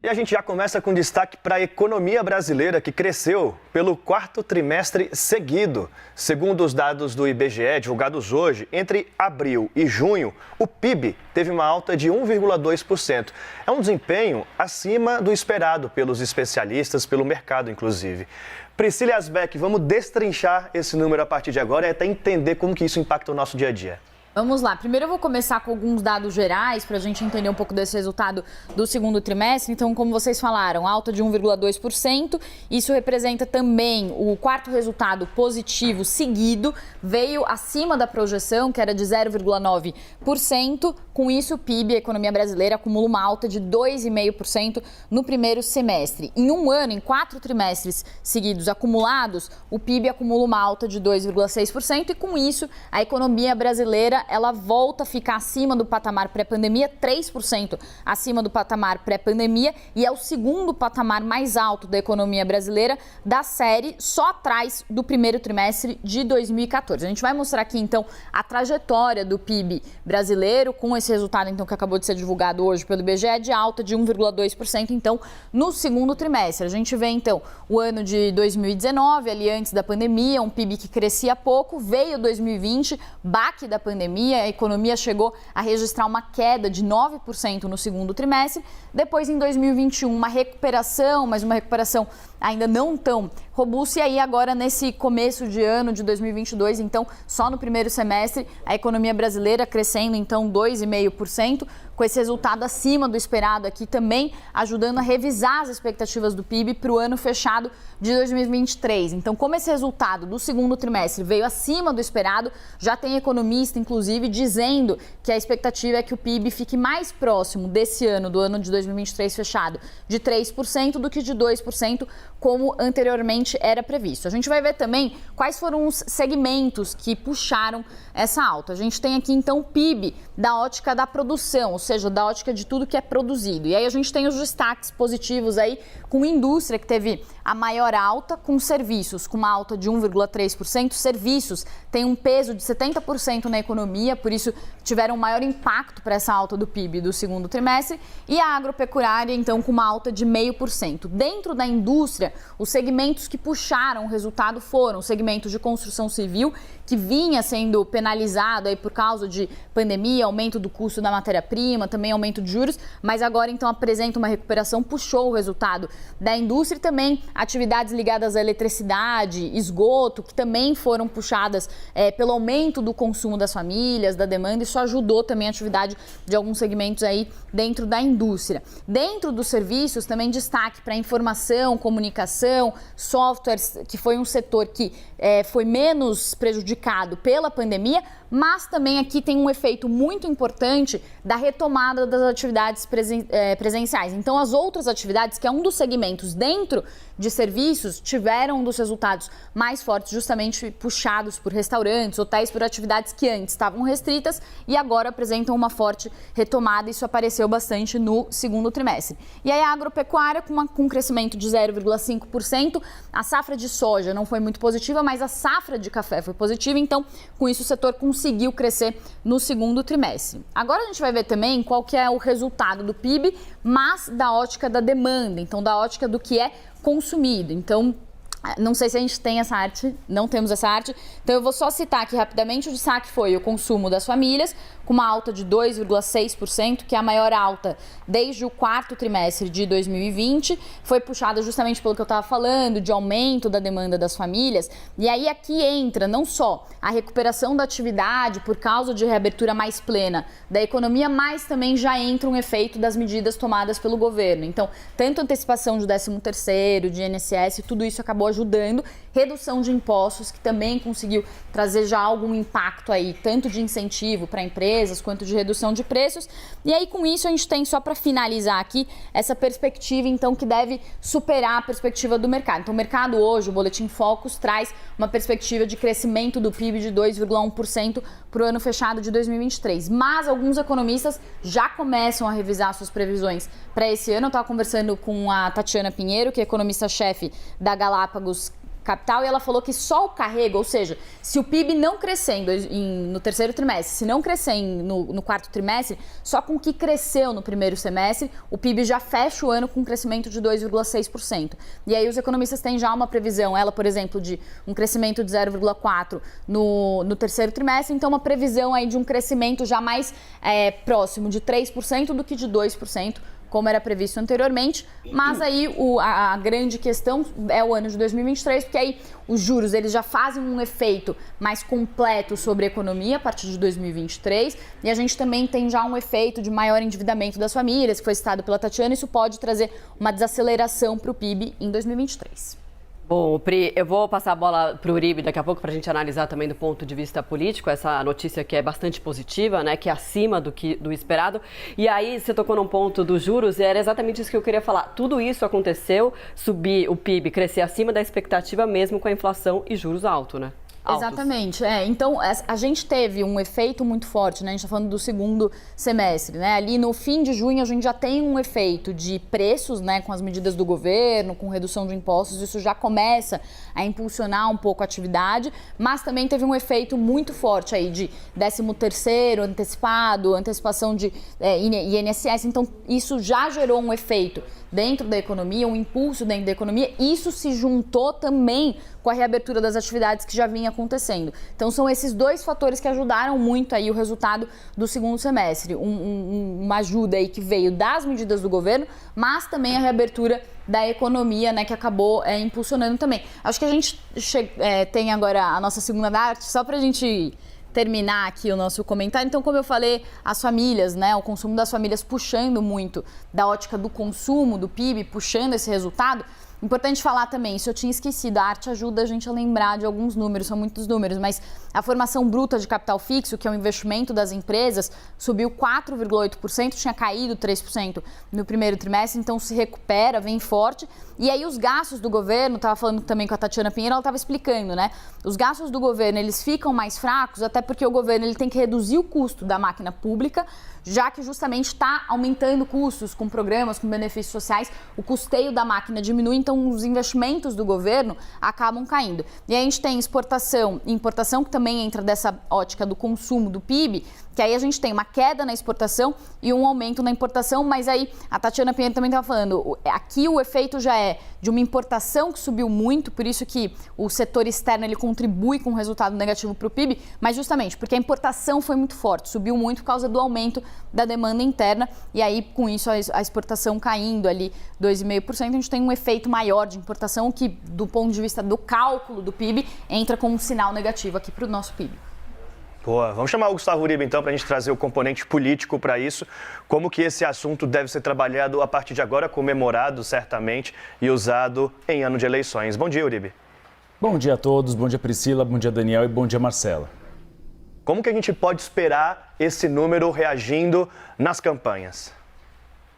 E a gente já começa com destaque para a economia brasileira, que cresceu pelo quarto trimestre seguido. Segundo os dados do IBGE, divulgados hoje, entre abril e junho, o PIB teve uma alta de 1,2%. É um desempenho acima do esperado pelos especialistas, pelo mercado, inclusive. Priscila Asbeck, vamos destrinchar esse número a partir de agora e até entender como que isso impacta o nosso dia a dia. Vamos lá, primeiro eu vou começar com alguns dados gerais para a gente entender um pouco desse resultado do segundo trimestre. Então, como vocês falaram, alta de 1,2%, isso representa também o quarto resultado positivo seguido, veio acima da projeção, que era de 0,9%. Com isso, o PIB, a economia brasileira, acumula uma alta de 2,5% no primeiro semestre. Em um ano, em 4 trimestres seguidos acumulados, o PIB acumula uma alta de 2,6% e com isso, a economia brasileira ela volta a ficar acima do patamar pré-pandemia, 3% acima do patamar pré-pandemia, e é o segundo patamar mais alto da economia brasileira da série, só atrás do primeiro trimestre de 2014. A gente vai mostrar aqui, então, a trajetória do PIB brasileiro, com esse resultado, então, que acabou de ser divulgado hoje pelo IBGE, de alta de 1,2%, então, no segundo trimestre. A gente vê, então, o ano de 2019, ali antes da pandemia, um PIB que crescia pouco, veio 2020, baque da pandemia, a economia chegou a registrar uma queda de 9% no segundo trimestre. Depois, em 2021, uma recuperação, mas uma recuperação ainda não tão robusta. E aí, agora, nesse começo de ano de 2022, então, só no primeiro semestre, a economia brasileira crescendo, então, 2,5%, com esse resultado acima do esperado aqui, também ajudando a revisar as expectativas do PIB para o ano fechado de 2023. Então, como esse resultado do segundo trimestre veio acima do esperado, já tem economista, inclusive, dizendo que a expectativa é que o PIB fique mais próximo desse ano, do ano de 2023 fechado, de 3% do que de 2%, como anteriormente era previsto. A gente vai ver também quais foram os segmentos que puxaram essa alta. A gente tem aqui, então, o PIB da ótica da produção, ou seja, da ótica de tudo que é produzido. E aí a gente tem os destaques positivos aí, com indústria, que teve a maior alta, com serviços, com uma alta de 1,3%. Serviços têm um peso de 70% na economia, por isso tiveram um maior impacto para essa alta do PIB do segundo trimestre. E a agropecuária, então, com uma alta de 0,5%. Dentro da indústria, os segmentos que puxaram o resultado foram o segmento de construção civil, que vinha sendo penalizado aí por causa de pandemia, aumento do custo da matéria-prima, também aumento de juros, mas agora então apresenta uma recuperação, puxou o resultado da indústria e também atividades ligadas à eletricidade, esgoto, que também foram puxadas pelo aumento do consumo das famílias, da demanda. Isso ajudou também a atividade de alguns segmentos aí dentro da indústria. Dentro dos serviços, também destaque para informação, comunicação, softwares, que foi um setor que foi menos prejudicado pela pandemia, mas também aqui tem um efeito muito importante da retomada das atividades presenciais. Então, as outras atividades, que é um dos segmentos dentro de serviços, tiveram um dos resultados mais fortes, justamente puxados por restaurantes, hotéis, por atividades que antes estavam restritas e agora apresentam uma forte retomada. Isso apareceu bastante no segundo trimestre. E aí a agropecuária com um crescimento de 0,5%. A safra de soja não foi muito positiva, mas a safra de café foi positiva. Então, com isso, o setor conseguiu crescer no segundo trimestre. Agora a gente vai ver também qual que é o resultado do PIB, mas da ótica da demanda, então da ótica do que é consumido. Então, não sei se a gente tem essa arte, não temos essa arte, então eu vou só citar aqui rapidamente. O destaque foi o consumo das famílias, com uma alta de 2,6%, que é a maior alta desde o quarto trimestre de 2020, foi puxada justamente pelo que eu estava falando, de aumento da demanda das famílias. E aí aqui entra não só a recuperação da atividade por causa de reabertura mais plena da economia, mas também já entra um efeito das medidas tomadas pelo governo. Então, tanto antecipação de 13º, de INSS, tudo isso acabou ajudando, redução de impostos, que também conseguiu trazer já algum impacto aí, tanto de incentivo para empresas, quanto de redução de preços. E aí, com isso, a gente tem, só para finalizar aqui, essa perspectiva, então, que deve superar a perspectiva do mercado. Então, o mercado hoje, o Boletim Focus, traz uma perspectiva de crescimento do PIB de 2,1% para o ano fechado de 2023. Mas alguns economistas já começam a revisar suas previsões para esse ano. Eu estava conversando com a Tatiana Pinheiro, que é economista-chefe da Galápagos capital e ela falou que só o carrego, ou seja, se o PIB não crescer no terceiro trimestre, se não crescer no quarto trimestre, só com o que cresceu no primeiro semestre, o PIB já fecha o ano com um crescimento de 2,6%. E aí os economistas têm já uma previsão, ela, por exemplo, de um crescimento de 0,4% no terceiro trimestre, então uma previsão aí de um crescimento já mais próximo de 3% do que de 2%, como era previsto anteriormente, mas aí a grande questão é o ano de 2023, porque aí os juros eles já fazem um efeito mais completo sobre a economia a partir de 2023, e a gente também tem já um efeito de maior endividamento das famílias, que foi citado pela Tatiana, isso pode trazer uma desaceleração para o PIB em 2023. Bom, Pri, eu vou passar a bola para o Uribe daqui a pouco para a gente analisar também do ponto de vista político essa notícia que é bastante positiva, né, que é acima do esperado. E aí você tocou num ponto dos juros e era exatamente isso que eu queria falar. Tudo isso aconteceu, subir o PIB, crescer acima da expectativa mesmo com a inflação e juros altos, né? Exatamente. Então, a gente teve um efeito muito forte, né? A gente está falando do segundo semestre, né? Ali no fim de junho, a gente já tem um efeito de preços, né? Com as medidas do governo, com redução de impostos, isso já começa a impulsionar um pouco a atividade, mas também teve um efeito muito forte aí de 13º antecipado, antecipação de INSS. Então, isso já gerou um efeito dentro da economia, um impulso dentro da economia. Isso se juntou também com a reabertura das atividades que já vinha acontecendo. Então, são esses dois fatores que ajudaram muito aí o resultado do segundo semestre. Uma ajuda aí que veio das medidas do governo, mas também a reabertura da economia, né, que acabou impulsionando também. Acho que a gente tem agora a nossa segunda parte, só para a gente terminar aqui o nosso comentário. Então, como eu falei, as famílias, né, o consumo das famílias puxando muito da ótica do consumo, do PIB, puxando esse resultado. Importante falar também, isso eu tinha esquecido, a arte ajuda a gente a lembrar de alguns números, são muitos números, mas a formação bruta de capital fixo, que é o investimento das empresas, subiu 4,8%, tinha caído 3% no primeiro trimestre, então se recupera, vem forte. E aí os gastos do governo, estava falando também com a Tatiana Pinheiro, ela estava explicando, né? Os gastos do governo, eles ficam mais fracos, até porque o governo ele tem que reduzir o custo da máquina pública, já que justamente está aumentando custos com programas, com benefícios sociais, o custeio da máquina diminui, então os investimentos do governo acabam caindo. E aí a gente tem exportação e importação, que também entra dessa ótica do consumo do PIB, que aí a gente tem uma queda na exportação e um aumento na importação, mas aí a Tatiana Pinheiro também estava falando, aqui o efeito já é de uma importação que subiu muito, por isso que o setor externo ele contribui com um resultado negativo para o PIB, mas justamente porque a importação foi muito forte, subiu muito por causa do aumento da demanda interna, e aí com isso a exportação caindo ali 2,5%, a gente tem um efeito maior de importação que, do ponto de vista do cálculo do PIB, entra como um sinal negativo aqui para o nosso PIB. Boa, vamos chamar o Gustavo Uribe então para a gente trazer o componente político para isso, como que esse assunto deve ser trabalhado a partir de agora, comemorado certamente e usado em ano de eleições. Bom dia, Uribe. Bom dia a todos, bom dia Priscila, bom dia Daniel e bom dia Marcela. Como que a gente pode esperar esse número reagindo nas campanhas?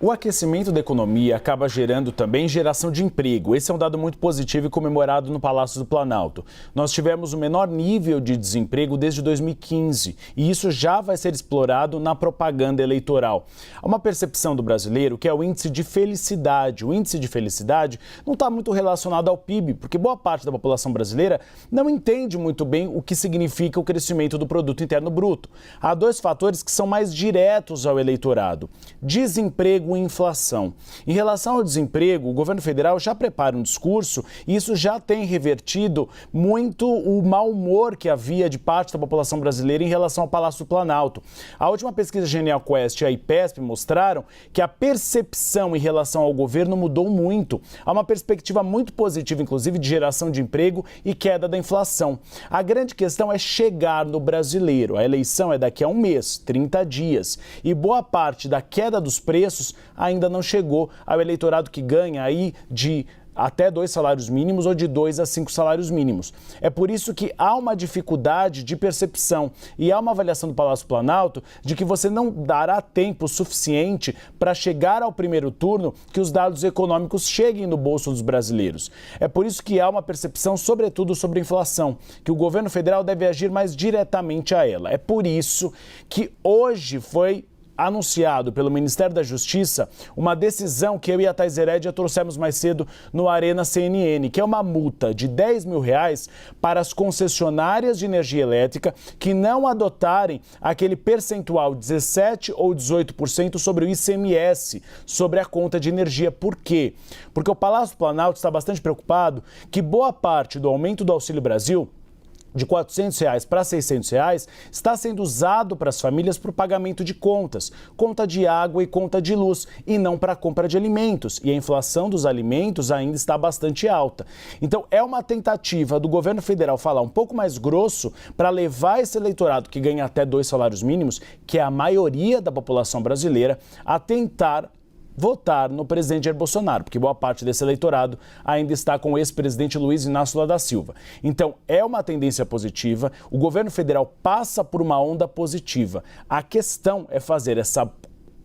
O aquecimento da economia acaba gerando também geração de emprego. Esse é um dado muito positivo e comemorado no Palácio do Planalto. Nós tivemos o menor nível de desemprego desde 2015 e isso já vai ser explorado na propaganda eleitoral. Há uma percepção do brasileiro que é o índice de felicidade. O índice de felicidade não está muito relacionado ao PIB, porque boa parte da população brasileira não entende muito bem o que significa o crescimento do produto interno bruto. Há dois fatores que são mais diretos ao eleitorado: desemprego e inflação. Em relação ao desemprego, o governo federal já prepara um discurso e isso já tem revertido muito o mau humor que havia de parte da população brasileira em relação ao Palácio do Planalto. A última pesquisa Genial Quest e a IPESP mostraram que a percepção em relação ao governo mudou muito. Há uma perspectiva muito positiva, inclusive, de geração de emprego e queda da inflação. A grande questão é chegar no brasileiro. A eleição é daqui a um mês, 30 dias, e boa parte da queda dos preços ainda não chegou ao eleitorado que ganha aí de até 2 salários mínimos ou de 2 a 5 salários mínimos. É por isso que há uma dificuldade de percepção e há uma avaliação do Palácio do Planalto de que você não dará tempo suficiente para chegar ao primeiro turno que os dados econômicos cheguem no bolso dos brasileiros. É por isso que há uma percepção, sobretudo, sobre a inflação, que o governo federal deve agir mais diretamente a ela. É por isso que hoje foi anunciado pelo Ministério da Justiça uma decisão que eu e a Thais Herédia trouxemos mais cedo no Arena CNN, que é uma multa de R$10 mil para as concessionárias de energia elétrica que não adotarem aquele percentual 17% ou 18% sobre o ICMS, sobre a conta de energia. Por quê? Porque o Palácio do Planalto está bastante preocupado que boa parte do aumento do Auxílio Brasil, de R$ 400 para R$ 600, está sendo usado para as famílias para o pagamento de contas, conta de água e conta de luz, e não para a compra de alimentos. E a inflação dos alimentos ainda está bastante alta. Então, é uma tentativa do governo federal falar um pouco mais grosso para levar esse eleitorado que ganha até 2 salários mínimos, que é a maioria da população brasileira, a tentar votar no presidente Jair Bolsonaro, porque boa parte desse eleitorado ainda está com o ex-presidente Luiz Inácio Lula da Silva. Então, é uma tendência positiva, o governo federal passa por uma onda positiva. A questão é fazer essa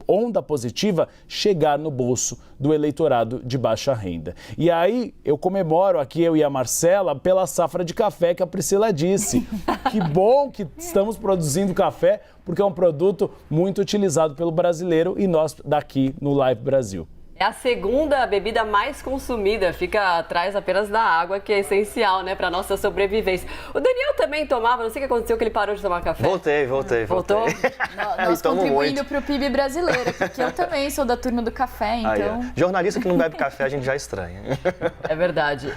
onda positiva chegar no bolso do eleitorado de baixa renda. E aí, eu comemoro aqui, eu e a Marcela, pela safra de café que a Priscila disse. Que bom que estamos produzindo café, porque é um produto muito utilizado pelo brasileiro e nós daqui no Live Brasil. É a segunda bebida mais consumida, fica atrás apenas da água, que é essencial, né, para nossa sobrevivência. O Daniel também tomava, não sei o que aconteceu, que ele parou de tomar café. Voltei. Voltou? Nós contribuindo para o PIB brasileiro, porque eu também sou da turma do café, então... Jornalista que não bebe café, a gente já estranha. É verdade.